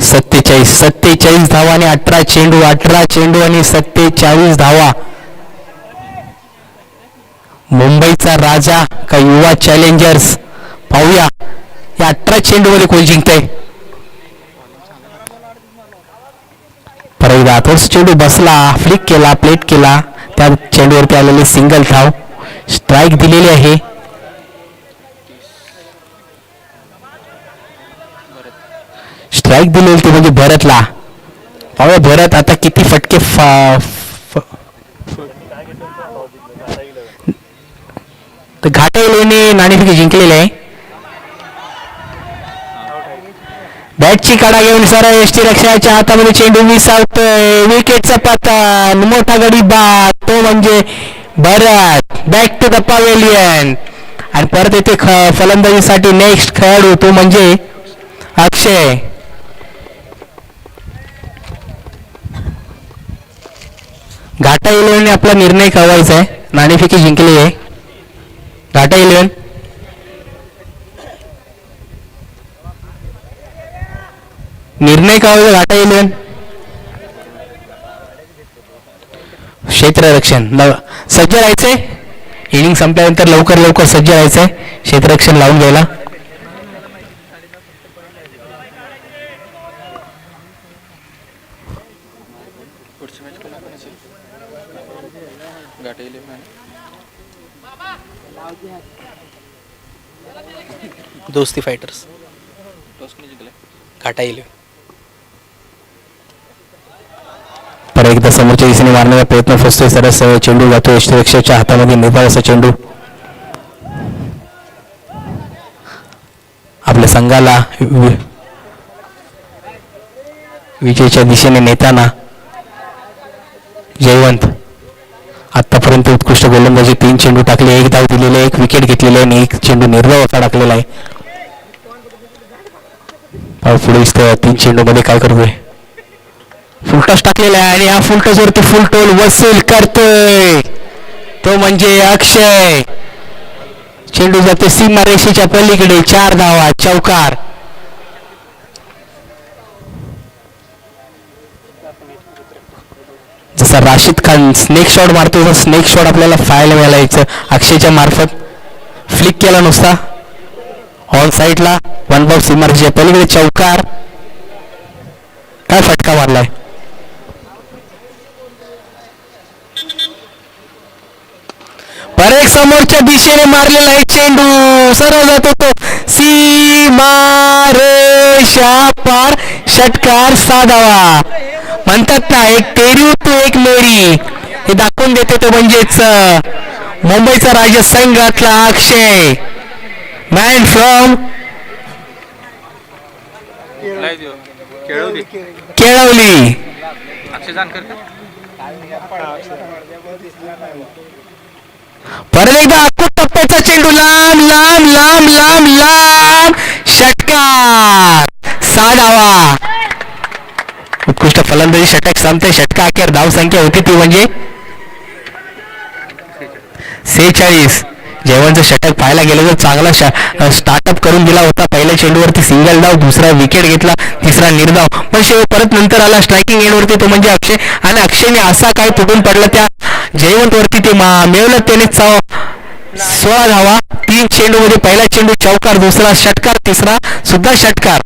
47 धावा आणि 18 चेंडू आणि 47 धावा. मुंबईचा राजा का युवा चॅलेंजर्स. पाहूया या 18 चेंडू मध्ये कोण जिंकतंय. परत थोडस चेंडू बसला, फ्लिक केला, प्लेट केला, त्या चेंडूवरती आलेले सिंगल धाव. स्ट्राईक दिलेली आहे. स्ट्राईक दिलेली ती म्हणजे भरतला. पाहूया भरत आता किती फटके घाटावलेने नाणेफेक जिंकलेले आहे. बॅटची कडा घेऊन सरळ यष्टी रक्षकाच्या हातामध्ये चेंडू विसावतोय. विकेटचा पतन, मोठा गडी बाद, तो म्हणजे Bharat. Back to the pavilion. आणि परत येथे फलंदाजीसाठी नेक्स्ट खेळाडू तो म्हणजे अक्षय. घाटा 11 ने आपला निर्णय कळवायचा आहे. नाणेफेकी जिंकली आहे घाटा 11. निर्णय कळवायचा घाटा 11. क्षेत्ररक्षण सज्ज राहायचंय. इनिंग संपल्यानंतर लवकर सज्ज राहायचंय क्षेत्ररक्षण लावून घ्यायला. दोस्ती फायटर्स घाटा 11. पर एकदा समोरच्या दिशेने मारण्याचा प्रयत्न फसतोय. सरळ चेंडू जातो यष्टीरक्षकाच्या हातामध्ये. निर्धाव असा चेंडू आपल्या संघाला विजयाच्या दिशेने नेताना जयवंत आतापर्यंत उत्कृष्ट गोलंदाजी 3 चेंडू टाकले, 1 धाव दिलेले, 1 विकेट घेतलेले आणि 1 चेंडू निर्धाव असा टाकलेला आहे. पुढे 3 चेंडू मध्ये काय करतोय. फुलटॉस टाकलेला आहे आणि हा फुलटॉस वरती फुलटोल वसूल करतोय तो म्हणजे अक्षय. चेंडू जातो सीमारेषेच्या पलीकडे. 4 धावा, चौकार. जसा राशिद खान स्नेक शॉट मारतो तसा स्नेक शॉट आपल्याला पाहायला मिळायचं. अक्षयच्या मार्फत फ्लिक केला नुसता ऑन साईडला. 1 बॉल सीमारेषेच्या पलीकडे चौकार. काय फटका मारलाय. परत समोरच्या दिशेने मारलेला आहे चेंडू. सरळ जातो तो सीमारेषा पार. षटकार. 6 धावा. म्हणतात ना एक तेरी तो एक मेरी, हे दाखवून देते तो म्हणजेच मुंबईचा राजा संघातला अक्षय. Man from Kelavali. परत एकदा अकूट टप्प्याचा चेंडू. लांब लांब लांब लांब लांब. षटकार. 6 धावा. उत्कृष्ट फलंदाजी षटक संपते. षटका अखेर धाव संख्या होती ती म्हणजे 46. जयवंतचं षटक पाहायला गेलं तर चांगला स्टार्टअप करून दिला होता. पहिल्या चेंडूवरती सिंगल धाव, दुसरा विकेट घेतला, तिसरा निर्धाव. पण परत नंतर आला स्ट्रायकिंग एंडवरती तो म्हणजे अक्षय. आणि अक्षयने असा काय तुटून पडला त्या जयवंत वरती ते मिळवलं त्याने 16 धावा. 3 चेंडू मध्ये पहिला चेंडू चौकार, दुसरा षटकार, तिसरा सुद्धा षटकार.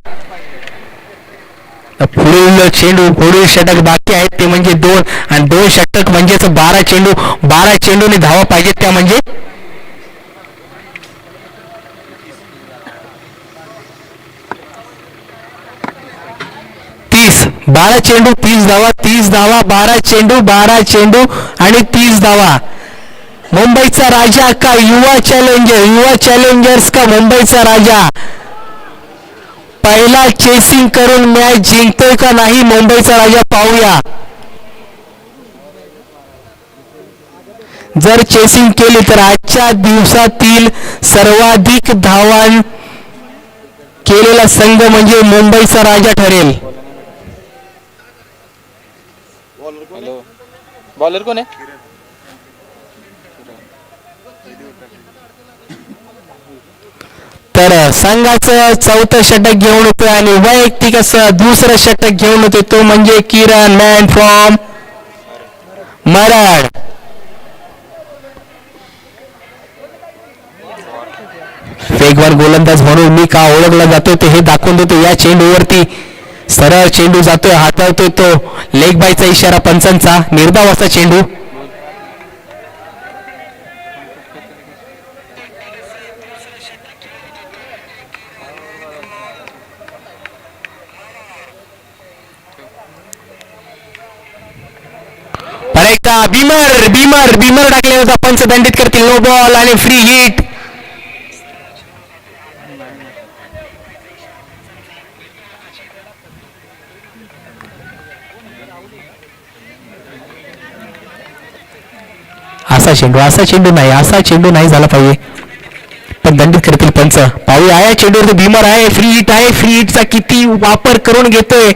पुढील चेंडू पुढील षटक बाकी आहेत ते म्हणजे 2 आणि 2 षटक म्हणजेच 12 चेंडू. 12 चेंडूने धावा पाहिजेत त्या म्हणजे 30. 12 चेंडू 30 धावा. 30 धावा 12 चेंडू 12 चेंडू आणि 30 धावा. मुंबईचा राजा का युवा चॅलेंजर्स का मुंबईचा राजा. पहिला चेसिंग करून मॅच जिंकतोय का नाही मुंबईचा राजा पाहूया. जर चेसिंग केली तर आजच्या दिवसातील सर्वाधिक धावा केलेला संघ म्हणजे मुंबईचा राजा ठरेल. बॉलर कोण आहे. तर संघाचं 4थं षटक घेऊन येतोय आणि वैयक्तिक असं 2रं षटक घेऊन येतोय तो म्हणजे किरण मॅन फ्रॉम मराड. वेगवान गोलंदाज म्हणून मी का ओळखला जातोय ते हे दाखवून देतो. या चेंडूवरती सरळ चेंडू जातोय, हातावतोय तो लेग बायचा इशारा पंचांचा. निर्धाव असा चेंडू. बीमर टाकले होता. पंच दंडित करतील. नो बॉल आणि फ्री हिट. असा चेंडू नाही झाला पाहिजे, पण दंडित करतील पंच. पाहूया या चेंडूवरती भीमर आहे, फ्री हिट आहे, फ्री हिटचा किती वापर करून घेतोय.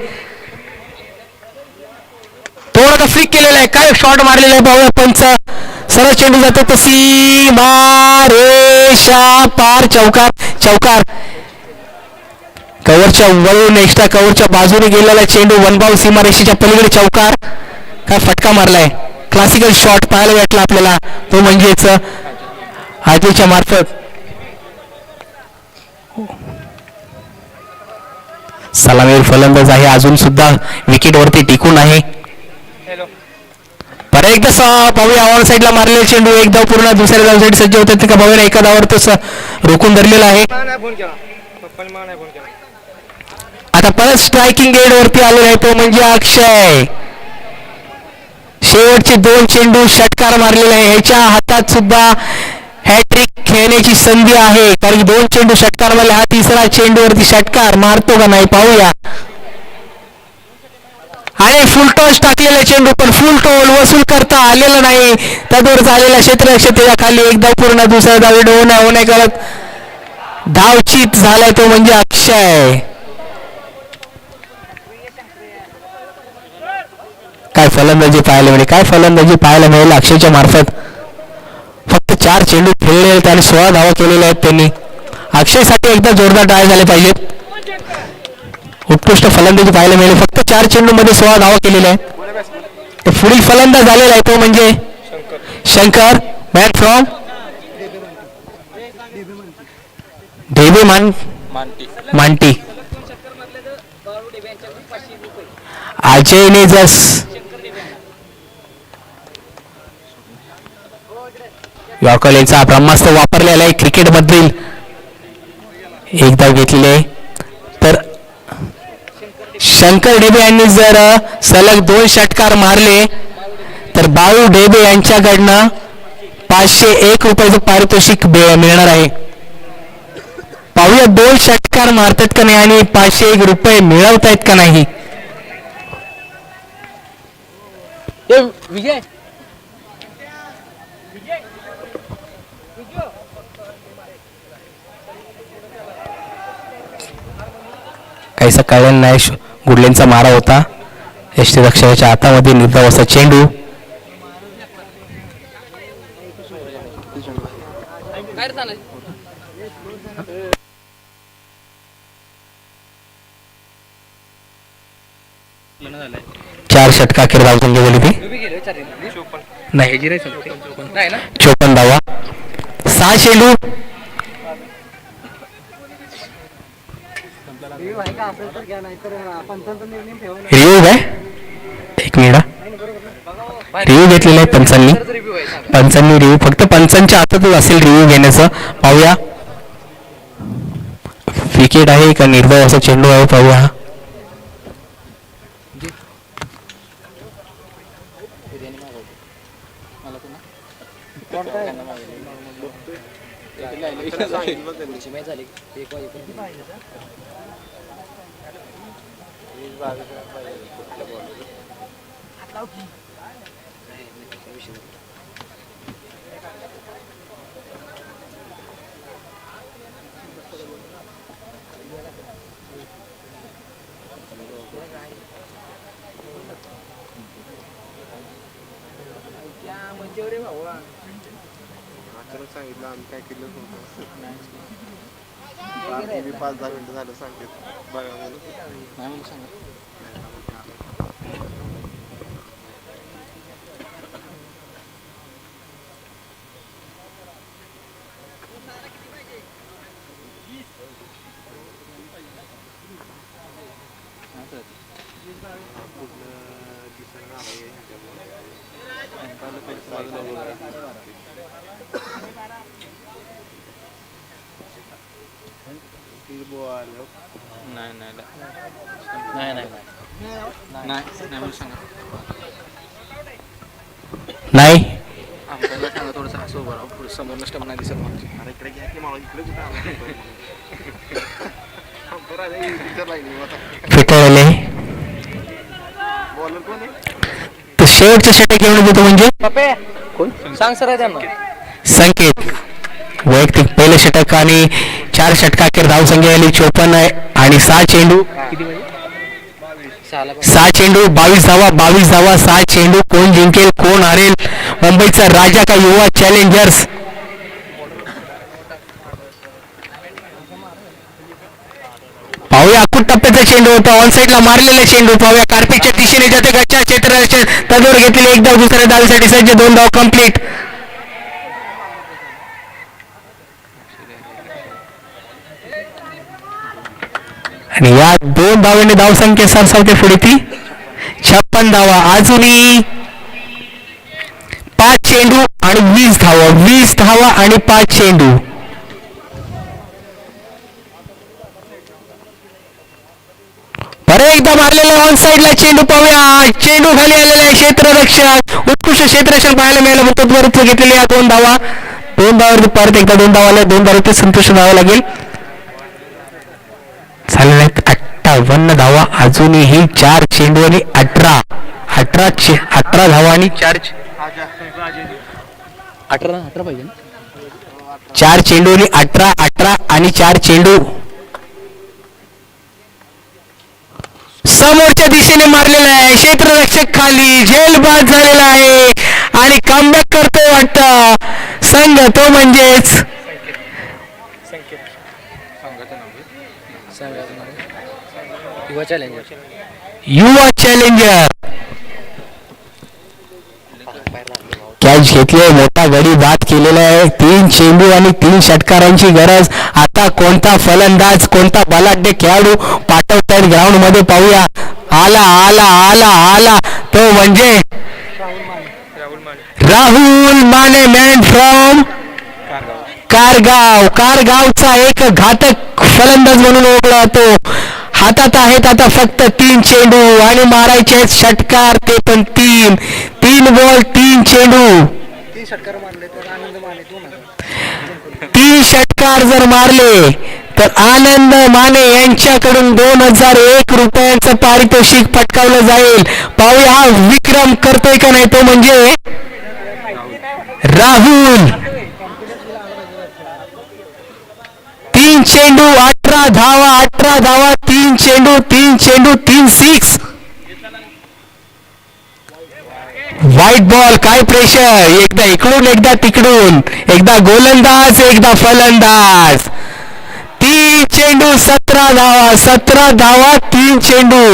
थोडा फ्लिक केलेला आहे, काय शॉट मारलेला आहे पाहूया पंच. सरळ चेंडू जातो तशी मारेशा पार, चौकार कव्हरच्या वळून एक्स्ट्रा कव्हरच्या बाजूने गेलेला चेंडू वनबाव सीमारेषेच्या पलीकडे चौकार. काय फटका मारलाय, क्लासिकल शॉट पाहायला भेटला आपल्याला, तो म्हणजेच आजीच्या मार्फत. सलामीर फलंदाज आहे, अजून सुद्धा विकेटवरती टिकून आहे. परत एकदा पाहूया ऑन साईडला मारलेला चेंडू, एक धाव पूर्ण, दुसऱ्या धावसाठी सज्ज होतात का पाहूया. एका धावावर तो रोखून धरलेला आहे. आता परत स्ट्रायकिंग एंड वरती आलेला आहे, तो म्हणजे अक्षय. शेवटचे 2 चेंडू षटकार मारलेला आहे, ह्याच्या हातात सुद्धा हॅट्रिक खेळण्याची संधी आहे, कारण 2 चेंडू षटकार मारले. हा तिसरा चेंडू वरती षटकार मारतो का नाही पाहूया. आणि फुल टॉस टाकलेला चेंडू, पण फुल टोल वसूल करता आलेला नाही. त्याद्वारे आलेला क्षेत्ररक्षतेच्या खाली एक धाव पूर्ण, दुसऱ्या धावी होण्या करत धावचीत झालाय, तो म्हणजे अक्षय. काय फलंदाजी पाहायला मिळेल अक्षयच्या मार्फत. फक्त 4 चेंडू खेळले आहेत आणि 16 धावा केलेल्या आहेत त्यांनी. अक्षयसाठी एकदा जोरदार टाळ्या झाले पाहिजेत. उत्कृष्ट फलंदाजी पाहायला मिळेल, फक्त 4 चेंडू मध्ये 16 धावा केलेल्या आहेत. पुढील फलंदाज झालेला आहे, तो म्हणजे शंकर, बॅट फ्रॉम ढेबे मांटी. अजयने जस यॉर्करचा ब्रह्मास्त्र वापरलेला आहे क्रिकेटमधील, एक धाव घेतलेली आहे. तर शंकर ढेबे यांनी जर सलग 2 षटकार मारले तर बाळू ढेबे यांच्याकडनं 501 रुपयाचं पारितोषिक मिळणार आहे. पाहूया 2 षटकार मारतात का नाही आणि 501 रुपये मिळवतायत का नाही. विजय काहीसा कळलं नाही, गुडलेंचा मारा होता. यष्टीरक्षकाच्या हातामध्ये निर्धाव असा चेंडू. चार षटका अखेर धाव संख्या झाली ती नाही, 54 धावा, 6 चेंडू. रिव्ह्यू काय, एक मिनिट, रिव्ह्यू घेतलेला आहे पंचांनी रिव्ह्यू, फक्त पंचांच्या हातातच असेल रिव्ह्यू घेण्याचं. पाहूया विकेट आहे का निर्धाव असा चेंडू आहे, पाहूया. सांगितलं आम्ही काय केलं होतं 5-10 मिनिटं झालं सांगते बघा म्हणून नाही फिटवले तर शेवटचे षटक घेऊन देतो म्हणजे सांग सर त्यांना. संकेत वैयक्तिक पहिलं षटक आणि 4 षटकाखेर धावसंख्या आली 54 आहे आणि 6 चेंडू 6 चेंडू 22 धावा 6 चेंडू. कोण जिंकेल कोण हारेल? मुंबईचा राजा का युवा चॅलेंजर्स? पाहूया अकुट टप्प्याचा चेंडू होता. ऑन साईडला मारलेला चेंडू पाहूया. कार्तिकच्या दिशेने जाते गच्च्या क्षेत्र तदवर घेतलेले एक धाव दुसऱ्या धावेसाठी सज्ज 2 धाव कंप्लीट. आणि या 2 धावांनी धावसंख्या सरसावते पुढे ती 56 धावा. अजूनही 5 चेंडू आणि 20 धावा आणि 5 चेंडू. परत एकदा मारलेला ऑन साईडला चेंडू पाहूया. चेंडू खाली आलेला आहे. क्षेत्ररक्षक उत्कृष्ट क्षेत्ररक्षण पाहायला मिळालं. मुक्तत्वरत्व घेतलेले या 2 धावा. 2 धावावरती परत एकदा 2 धावा आल्या. 2 धावावरती संतोष धावा लागेल. झालेल्या आहेत 58 धावा. अजूनही 4 चेंडू आणि 18 धावा आणि 4 पाहिजे. 4 चेंडू आणि 18 आणि 4 चेंडू. समोरच्या दिशेने मारलेला आहे. क्षेत्ररक्षक खाली झेलबाद झालेला आहे आणि कमबॅक करतोय वाटतं संघ. तो म्हणजेच युवा चॅलेंजर. कॅच घेतले. मोठा गडी बाद केलेला आहे. 3 चेंडू आणि 3 षटकारांची गरज. आता कोणता फलंदाज कोणता बलाढ्य खेळाडू पाठवतायत ग्राउंड मध्ये पाहूया. आला तो म्हणजे राहुल माने मॅन फ्रॉम कारगावचा एक घातक फलंदाज म्हणून ओळखला जातो. हातात आहेत आता फक्त 3 चेंडू आणि मारायचे आहेत षटकार. ते पण 3 बॉल 3 चेंडू. 3 षटकार जर मारले तर आनंद माने यांच्याकडून 2001 रुपयांचं पारितोषिक पटकावलं जाईल. पाहूया हा विक्रम करतोय का नाही. तो म्हणजे राहुल. 3 चेंडू 18 धावा 3 चेंडू 3 सिक्स. White ball. काय प्रेशर. एकदा इकडून एकदा तिकडून. एकदा गोलंदाज एकदा फलंदाज. 3 चेंडू 17 धावा 3 चेंडू.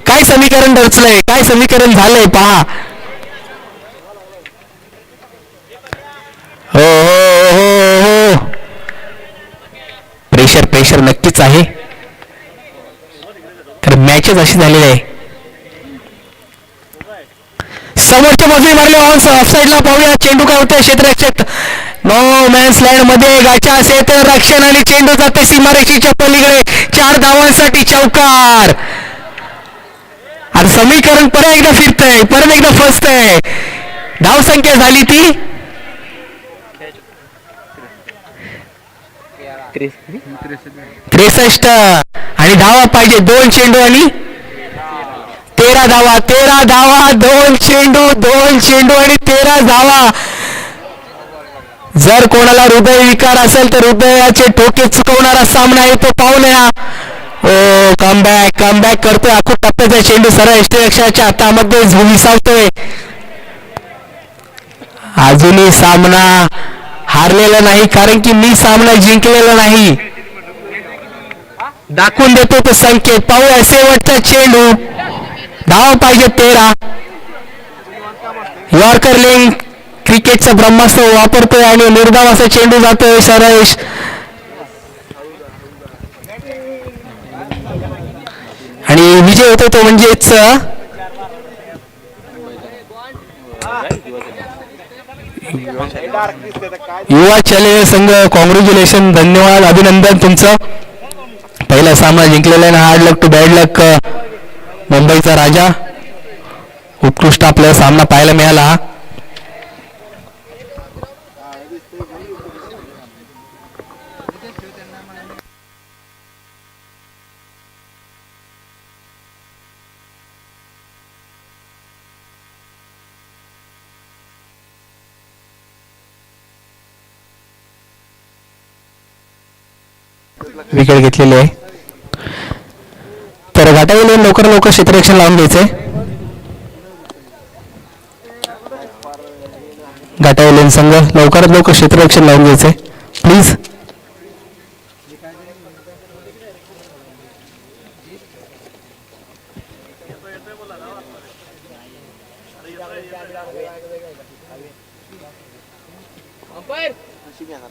काय समीकरण रचलंय. काय समीकरण झालंय पहा. हो प्रेशर नक्कीच आहे. तर मॅचच अशी झालेली आहे. समोरच्या बाजूने मारले ऑफ साईडला पाहूया. चेंडू काय होतोय. क्षेत्ररक्षक नो मॅन्स लँड मध्ये गाच्या क्षेत्ररक्षण आणि चेंडू जाते सीमारेषेच्या पलीकडे. 4 धावांसाठी चौकार. आता समीकरण परत एकदा फिरतंय. परत एकदा फसतंय. धावसंख्या झाली ती 63 आणि धावा पाहिजे 2 चेंडू आणि 13 धावा 2 चेंडू आणि 13 धावा. जर कोणाला हृदयविकार असेल तर हृदयाचे ठोके चुकवणारा सामना आहे तो पाहूया. ओ कमबॅक करतोय. अकुट टप्प्याचा चेंडू सरळ यष्टीरक्षकाच्या हातामध्ये विसावतोय. अजूनही सामना हारलेला नाही कारण की मी सामना जिंकलेला नाही. दाखवून देतो तो संकेत. पाहूया शेवटचा चेंडू. धावा पाहिजे 13. यॉर्कर लिंक क्रिकेटचा ब्रह्मास्त्र वापरतोय आणि निर्धाव असा चेंडू जातोय सरळ. आणि विजय होतो तो म्हणजेच युवा चॅलेंजर संघ. कॉंग्रॅच्युलेशन. धन्यवाद. अभिनंदन तुमचं. पहिला सामना जिंकलेला आहे. हार्ड लक टू बॅड लक. मुंबईचा राजा. उत्कृष्ट आपल्याला सामना पाहायला मिळाला. विकेट घेतलेली आहे. तर घाटावेल लवकर क्षेत्ररक्षण लावून घ्यायचंय. घाटावेल संघ लवकरात लवकर क्षेत्ररक्षण लावून घ्यायचंय प्लीज.